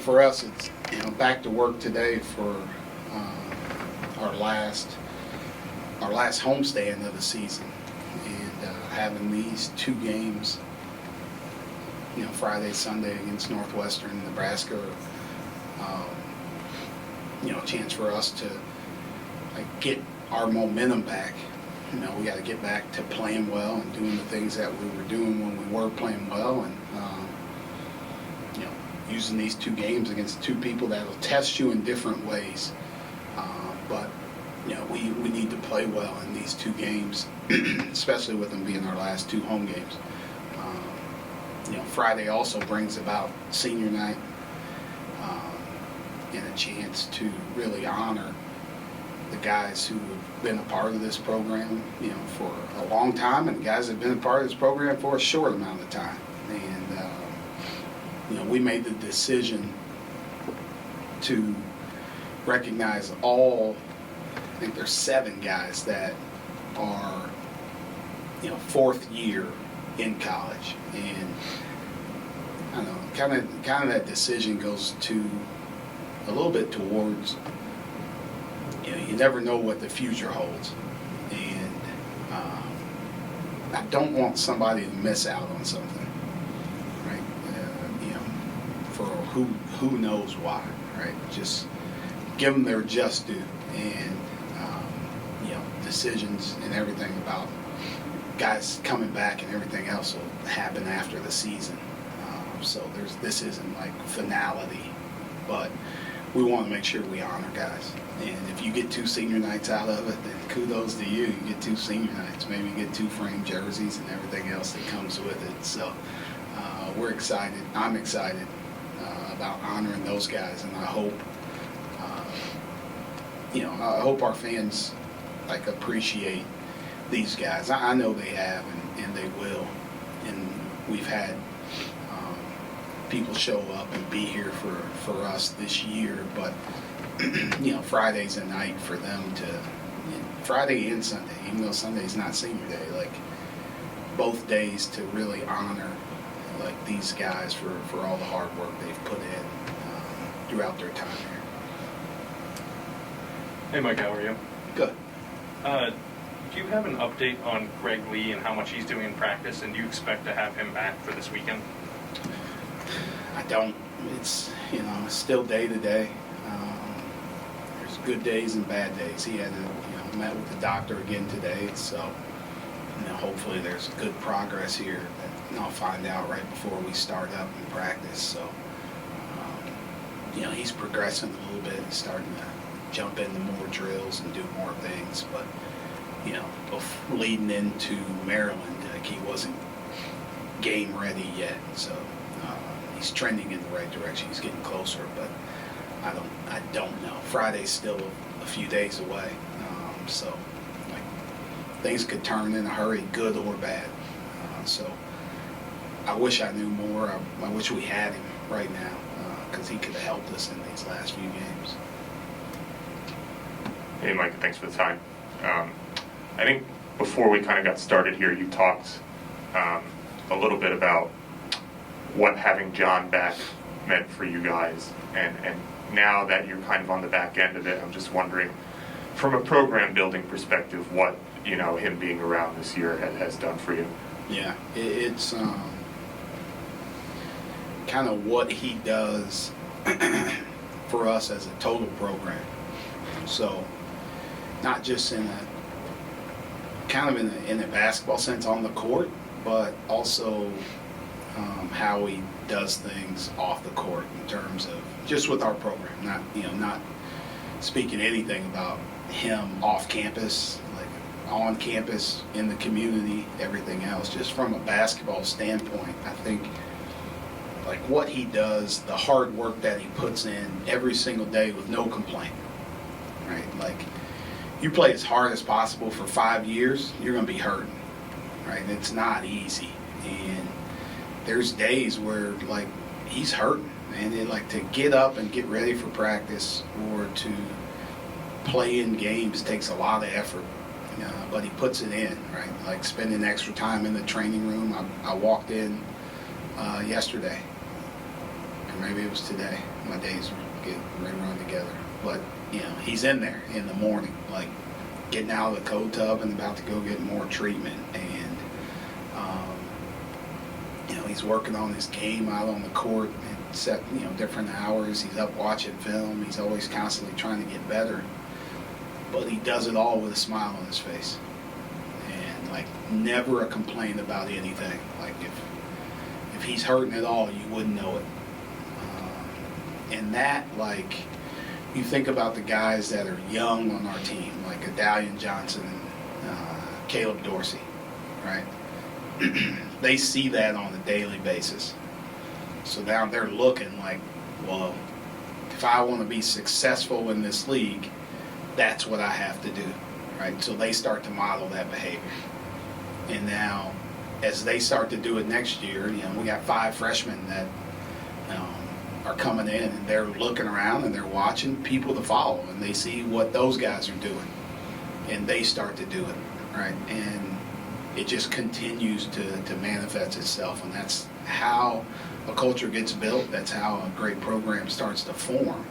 for us, it's back to work today for our last homestand of the season, and having these 2 games, Friday, Sunday against Northwestern, Nebraska, a chance for us to get our momentum back. We got to get back to playing well and doing the things that we were doing when we were playing well, and using these 2 games against 2 people that will test you in different ways. But we need to play well in these 2 games, especially with them being our last 2 home games. Friday also brings about senior night, and a chance to really honor the guys who have been a part of this program, for a long time, and the guys that have been a part of this program for a short amount of time. And we made the decision to recognize all, I think there's 7 guys that are, 4th year in college, and I don't know, kind of that decision goes to a little bit towards, you never know what the future holds, and I don't want somebody to miss out on something, right? For who knows why, right? Just give them their just due, and decisions and everything about guys coming back and everything else will happen after the season. So this isn't like finality, but we want to make sure we honor guys. And if you get 2 senior nights out of it, then kudos to you. You get 2 senior nights, maybe you get 2 framed jerseys and everything else that comes with it. So we're excited. I'm excited about honoring those guys, and I hope, I hope our fans appreciate these guys. I know they have, and they will. And we've had people show up and be here for us this year, but Friday's a night for them to, Friday and Sunday, even though Sunday's not senior day, both days to really honor these guys for all the hard work they've put in throughout their time here. Hey Mike, how are you? Good. Do you have an update on Greg Lee and how much he's doing in practice, and do you expect to have him back for this weekend? I don't. It's still day to day. There's good days and bad days. He had met with the doctor again today, so hopefully there's good progress here. And I'll find out right before we start up in practice. So he's progressing a little bit, starting to jump into more drills and do more things. But leading into Maryland, he wasn't game ready yet. So. He's trending in the right direction. He's getting closer, but I don't know. Friday's still a few days away, so things could turn in a hurry, good or bad. So I wish I knew more. I wish we had him right now, because he could have helped us in these last few games. Hey, Mike, thanks for the time. I think before we kind of got started here, you talked a little bit about what having John back meant for you guys, and now that you're kind of on the back end of it, I'm just wondering, from a program building perspective, what him being around this year has done for you. Yeah, it's kind of what he does for us as a total program. So not just in a basketball sense on the court, but also how he does things off the court in terms of just with our program. Not speaking anything about him off campus, on campus, in the community, everything else. Just from a basketball standpoint, I think what he does, the hard work that he puts in every single day with no complaint, right? You play as hard as possible for 5 years, you're going to be hurting, right? It's not easy, and there's days where he's hurting, and to get up and get ready for practice or to play in games takes a lot of effort, but he puts it in, right? Spending extra time in the training room. I walked in yesterday, or maybe it was today. My days run together. But, you know, he's in there in the morning, like getting out of the cold tub and about to go get more treatment. And, you know, he's working on his game out on the court and set, you know, different hours. He's up watching film. He's always constantly trying to get better. But he does it all with a smile on his face. And, like, never a complaint about anything. Like, if he's hurting at all, you wouldn't know it. And that, like, you think about the guys that are young on our team, like Adalian Johnson and Caleb Dorsey, right? They see that on a daily basis. So now they're looking like, well, if I want to be successful in this league, that's what I have to do, right? So they start to model that behavior. And now, as they start to do it next year, you know, we got 5 freshmen that are coming in, and they're looking around and they're watching people to follow, and they see what those guys are doing, and they start to do it, right? And it just continues to manifest itself, and that's how a culture gets built. That's how a great program starts to form.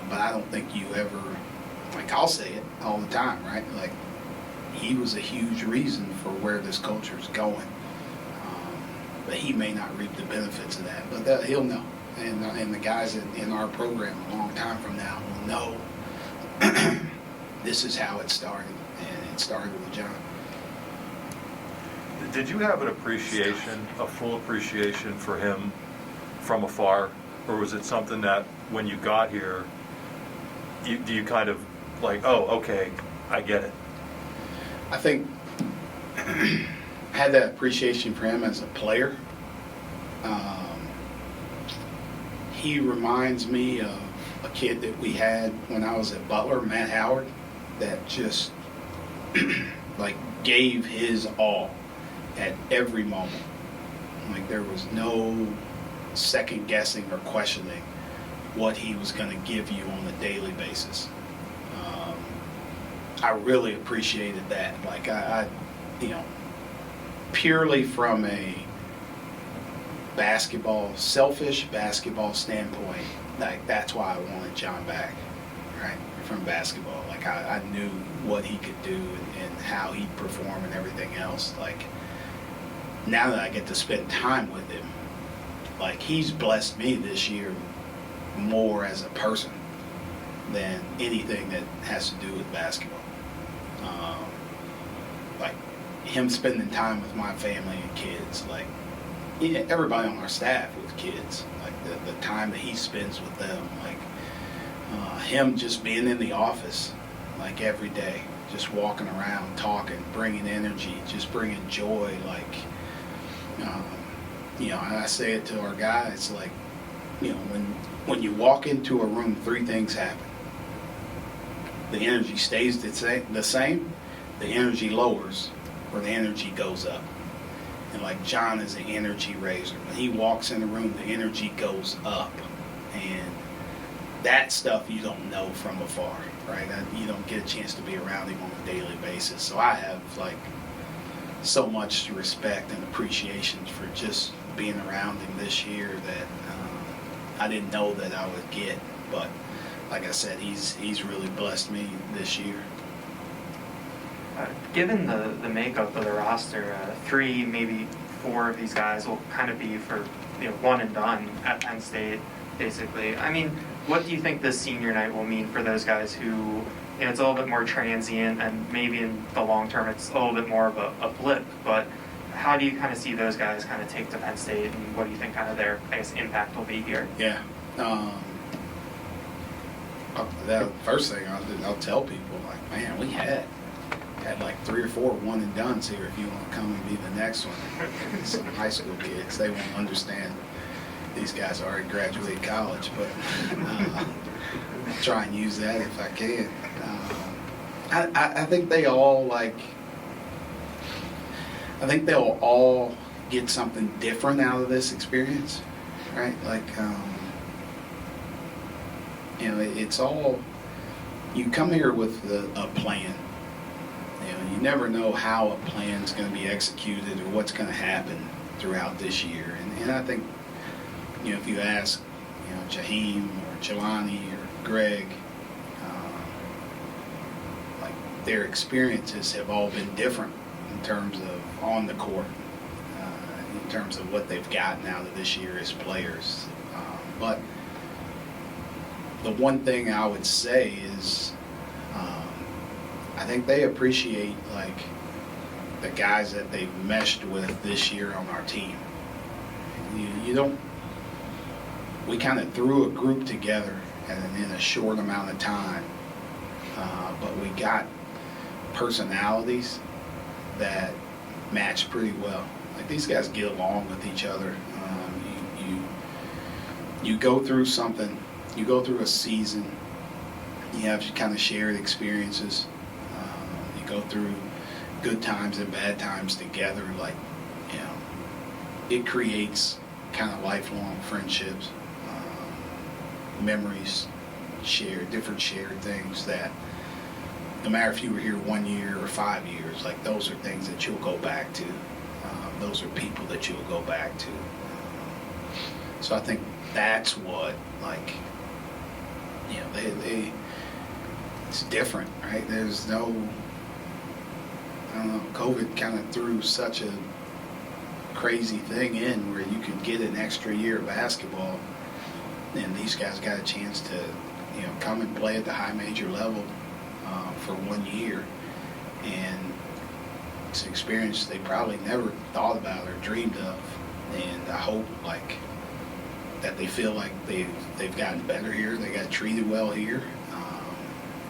But I don't think you ever, like, I'll say it all the time, right? Like, he was a huge reason for where this culture is going. But he may not reap the benefits of that, but he'll know. And the guys in our program a long time from now will know this is how it started, and it started with John. Did you have an appreciation, a full appreciation for him from afar, or was it something that when you got here, you kind of like, oh, okay, I get it? I think I had that appreciation for him as a player. He reminds me of a kid that we had when I was at Butler, Matt Howard, that just like gave his all at every moment. Like, there was no second guessing or questioning what he was going to give you on a daily basis. I really appreciated that. Like, I you know, purely from a selfish basketball standpoint, like, that's why I wanted John back, right, from basketball. Like, I knew what he could do and how he'd perform and everything else. Like, now that I get to spend time with him, like, he's blessed me this year more as a person than anything that has to do with basketball. Like, him spending time with my family and kids, like, everybody on our staff with kids, like the time that he spends with them, like him just being in the office, like, every day, just walking around, talking, bringing energy, just bringing joy, like, you know, and I say it to our guys, like, you know, when you walk into a room, 3 things happen. The energy stays the same, the energy lowers, or the energy goes up. And, like, John is an energy raiser. When he walks in the room, the energy goes up. And that stuff you don't know from afar, right? You don't get a chance to be around him on a daily basis. So I have, like, so much respect and appreciation for just being around him this year that I didn't know that I would get. But like I said, he's really blessed me this year. Given the makeup of the roster, 3, maybe 4 of these guys will kind of be for, you know, one and done at Penn State, basically. I mean, what do you think this senior night will mean for those guys who, you know, it's a little bit more transient, and maybe in the long term it's a little bit more of a blip, but how do you kind of see those guys kind of take to Penn State, and what do you think kind of their, I guess, impact will be here? Yeah. The first thing I'll tell people, like, man, we had like 3 or 4 one and dones here. If you want to come and be the next one, some high school kids, they won't understand. These guys already graduated college, but I'll try and use that if I can. I think they all, like, I think they'll all get something different out of this experience, right? Like, you know, it's all, you come here with a plan. You know, you never know how a plan's going to be executed or what's going to happen throughout this year. And I think if you ask, Jaheim or Jelani or Greg, like their experiences have all been different in terms of on the court, in terms of what they've gotten out of this year as players. But the one thing I would say is, I think they appreciate like the guys that they've meshed with this year on our team. You don't. We kind of threw a group together in a short amount of time, but we got personalities that match pretty well. Like these guys get along with each other. You go through something. You go through a season. You have kind of shared experiences. You go through good times and bad times together. Like, it creates kind of lifelong friendships, memories, different shared things that no matter if you were here 1 year or 5 years, like those are things that you'll go back to. Those are people that you'll go back to. So I think that's what, like, it's different, right? There's no, I don't know, COVID kind of threw such a crazy thing in where you could get an extra year of basketball, and these guys got a chance to, come and play at the high major level for 1 year, and it's an experience they probably never thought about or dreamed of. And I hope that they feel like they've gotten better here, they got treated well here,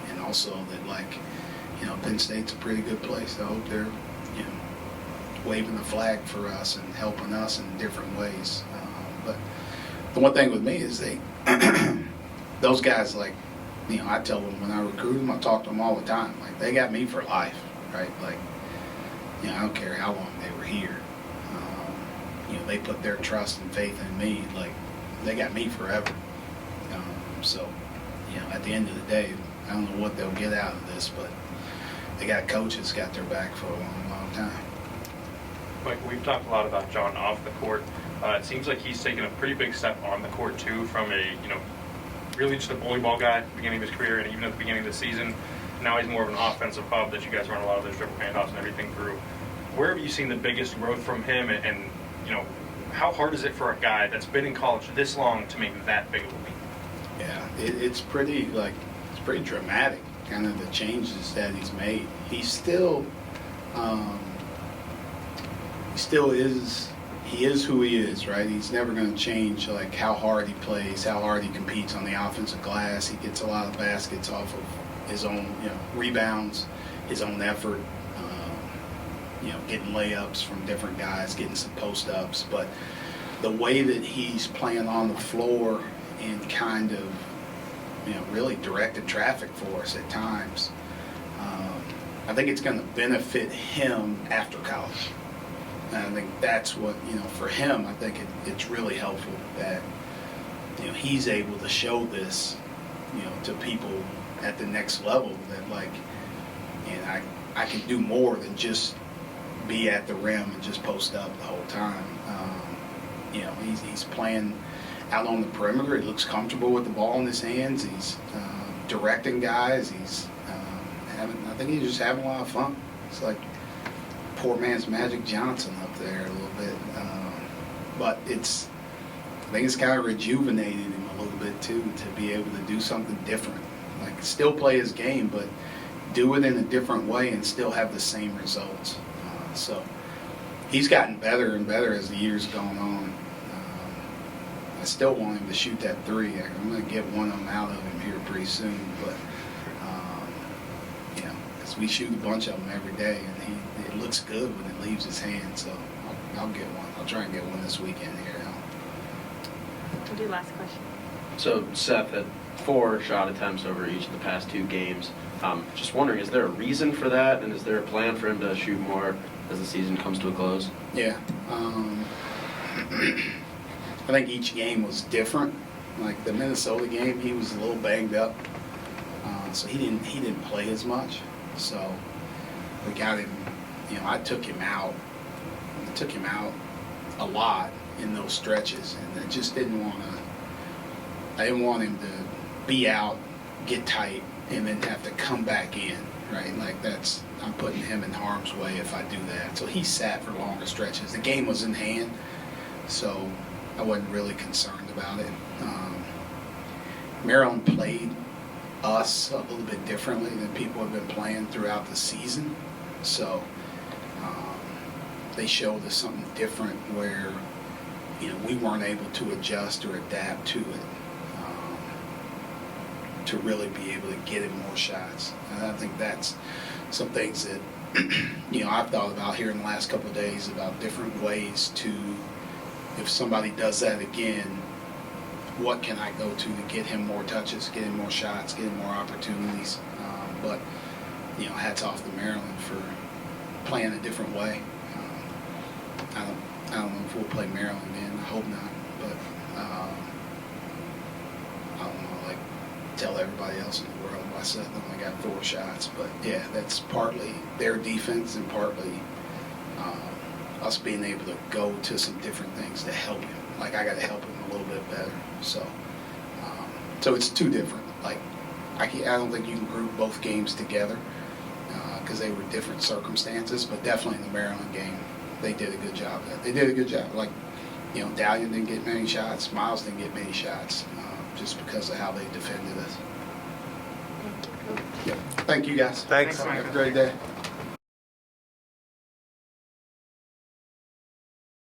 and also that Penn State's a pretty good place. I hope they're waving the flag for us and helping us in different ways. But the one thing with me is those guys, I tell them when I recruit them, I talk to them all the time. Like, they got me for life, right? I don't care how long they were here. They put their trust and faith in me. Like, they got me forever. So, at the end of the day, I don't know what they'll get out of this, but they got coaches got their back for a long, long time. Michael, we've talked a lot about John off the court. It seems like he's taken a pretty big step on the court too, from really just a bully ball guy at the beginning of his career, and even at the beginning of the season. Now he's more of an offensive hub that you guys run a lot of those dribble handoffs and everything through. Where have you seen the biggest growth from him, and how hard is it for a guy that's been in college this long to make that big of a leap? Yeah, it's pretty dramatic, kind of the changes that he's made. He still is who he is, right? He's never going to change, how hard he plays, how hard he competes on the offensive glass. He gets a lot of baskets off of his own, rebounds, his own effort, getting layups from different guys, getting some post-ups. But the way that he's playing on the floor and kind of, really directed traffic for us at times, I think it's going to benefit him after college. And I think that's what, for him, I think it's really helpful that, he's able to show this, to people at the next level that, I can do more than just be at the rim and just post up the whole time. He's playing out on the perimeter. He looks comfortable with the ball in his hands. He's directing guys. I think he's just having a lot of fun. It's like poor man's Magic Johnson up there a little bit. But I think it's kind of rejuvenated him a little bit too, to be able to do something different. Still play his game, but do it in a different way and still have the same results. So he's gotten better and better as the years gone on. I still want him to shoot that three. I'm going to get one of them out of him here pretty soon. But, because we shoot a bunch of them every day, and it looks good when it leaves his hand. So I'll get one. I'll try and get one this weekend here. We'll do last question. So Seth had 4 shot attempts over each of the past 2 games. Just wondering, is there a reason for that, and is there a plan for him to shoot more as the season comes to a close? Yeah. I think each game was different. Like the Minnesota game, he was a little banged up, so he didn't play as much. So we got him. I took him out. A lot in those stretches, and I just didn't want to. I didn't want him to be out, get tight, and then have to come back in, right? Like I'm putting him in harm's way if I do that. So he sat for longer stretches. The game was in hand, so I wasn't really concerned about it. Maryland played us a little bit differently than people have been playing throughout the season. So they showed us something different where, we weren't able to adjust or adapt to it to really be able to get him more shots. And I think that's some things that, I've thought about here in the last couple of days about different ways to, if somebody does that again, what can I go to get him more touches, get him more shots, get him more opportunities. But hats off to Maryland for playing a different way. I don't know if we'll play Maryland again. I hope not. But I don't know, like tell everybody else in the world why Seth only got 4 shots. But yeah, that's partly their defense and partly us being able to go to some different things to help him. Like I got to help him a little bit better. So it's 2 different. Like I don't think you can group both games together because they were different circumstances. But definitely in the Maryland game, they did a good job. They did a good job. Like Dalian didn't get many shots. Miles didn't get many shots just because of how they defended us. Yep. Thank you guys. Thanks. Thanks, Mike. Have a great day.